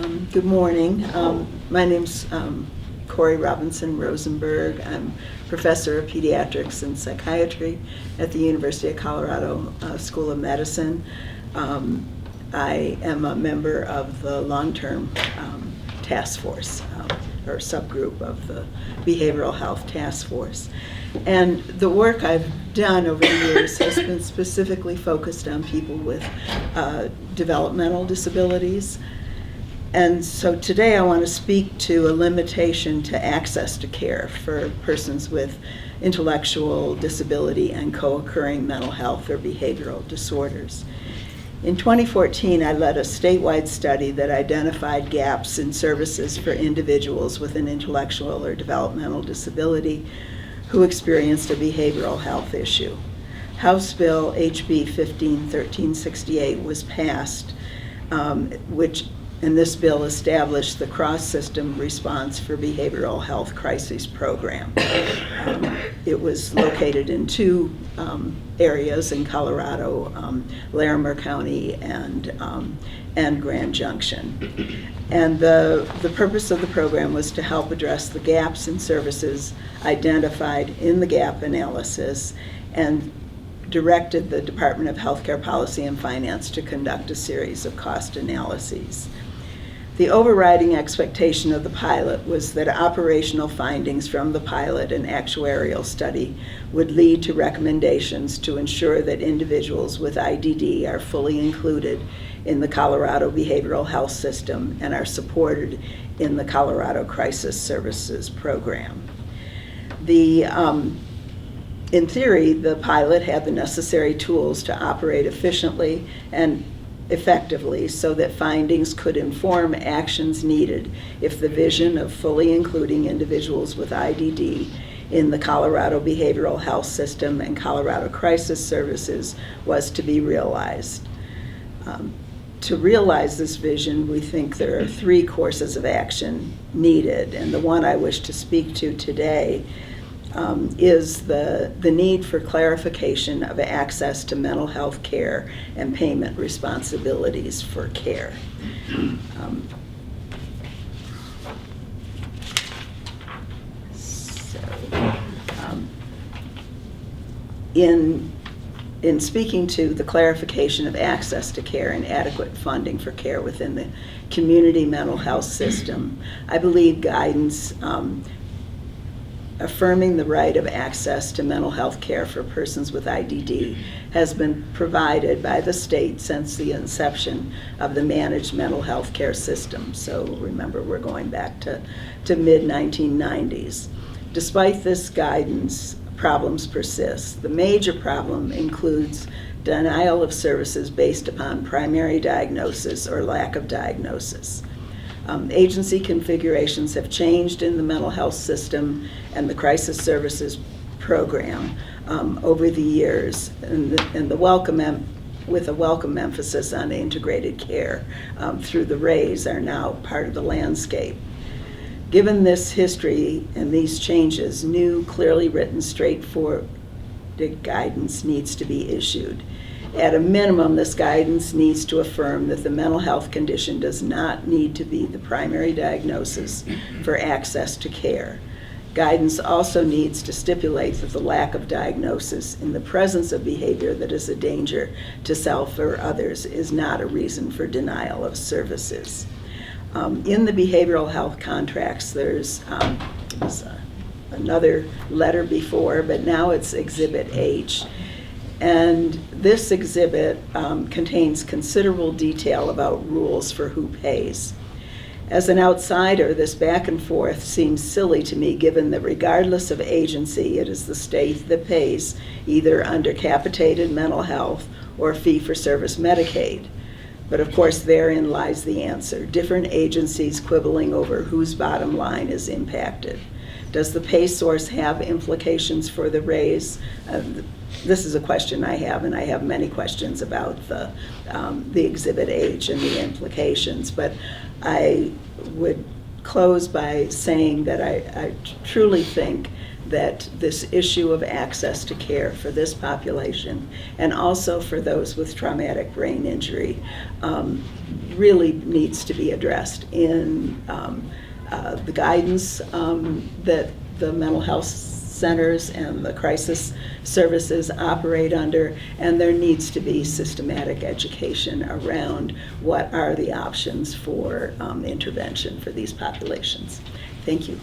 Good morning. My name's Corey Robinson Rosenberg. I'm professor of pediatrics and psychiatry at the University of Colorado School of Medicine. I am a member of the long-term task force or subgroup of the behavioral health task force. And the work I've done over the years has been specifically focused on people with developmental disabilities. And so today I want to speak to a limitation to access to care for persons with intellectual disability and co-occurring mental health or behavioral disorders. In 2014, I led a statewide study that identified gaps in services for individuals with an intellectual or developmental disability who experienced a behavioral health issue. House Bill HB 151368 was passed, and this bill established the cross-system response for behavioral health crises program. It was located in two areas in Colorado, Larimer County and Grand Junction. And the purpose of the program was to help address the gaps in services identified in the gap analysis and directed the Department of Healthcare Policy and Finance to conduct a series of cost analyses. The overriding expectation of the pilot was that operational findings from the pilot and actuarial study would lead to recommendations to ensure that individuals with IDD are fully included in the Colorado behavioral health system and are supported in the Colorado Crisis Services Program. In theory, the pilot had the necessary tools to operate efficiently and effectively so that findings could inform actions needed if the vision of fully including individuals with IDD in the Colorado behavioral health system and Colorado Crisis Services was to be realized. To realize this vision, we think there are three courses of action needed, and the one I wish to speak to today is the need for clarification of access to mental health care and payment responsibilities for care. In speaking to the clarification of access to care and adequate funding for care within the community mental health system, I believe guidance affirming the right of access to mental health care for persons with IDD has been provided by the state since the inception of the managed mental health care system. So remember, we're going back to mid-1990s. Despite this guidance, problems persist. The major problem includes denial of services based upon primary diagnosis or lack of diagnosis. Agency configurations have changed in the mental health system and the crisis services program over the years, and with a welcome emphasis on integrated care through the RAIs are now part of the landscape. Given this history and these changes, new, clearly written, straightforward guidance needs to be issued. At a minimum, this guidance needs to affirm that the mental health condition does not need to be the primary diagnosis for access to care. Guidance also needs to stipulate that the lack of diagnosis in the presence of behavior that is a danger to self or others is not a reason for denial of services. In the behavioral health contracts, there's another letter before, but now it's Exhibit H. And this exhibit contains considerable detail about rules for who pays. As an outsider, this back and forth seems silly to me, given that regardless of agency, it is the state that pays, either under capitated mental health or fee-for-service Medicaid. But of course, therein lies the answer. Different agencies quibbling over whose bottom line is impacted. Does the pay source have implications for the raise? This is a question I have, and I have many questions about the Exhibit H and the implications, but I would close by saying that I truly think that this issue of access to care for this population, and also for those with traumatic brain injury, really needs to be addressed in the guidance that the mental health centers and the crisis services operate under, and there needs to be systematic education around what are the options for intervention for these populations. Thank you.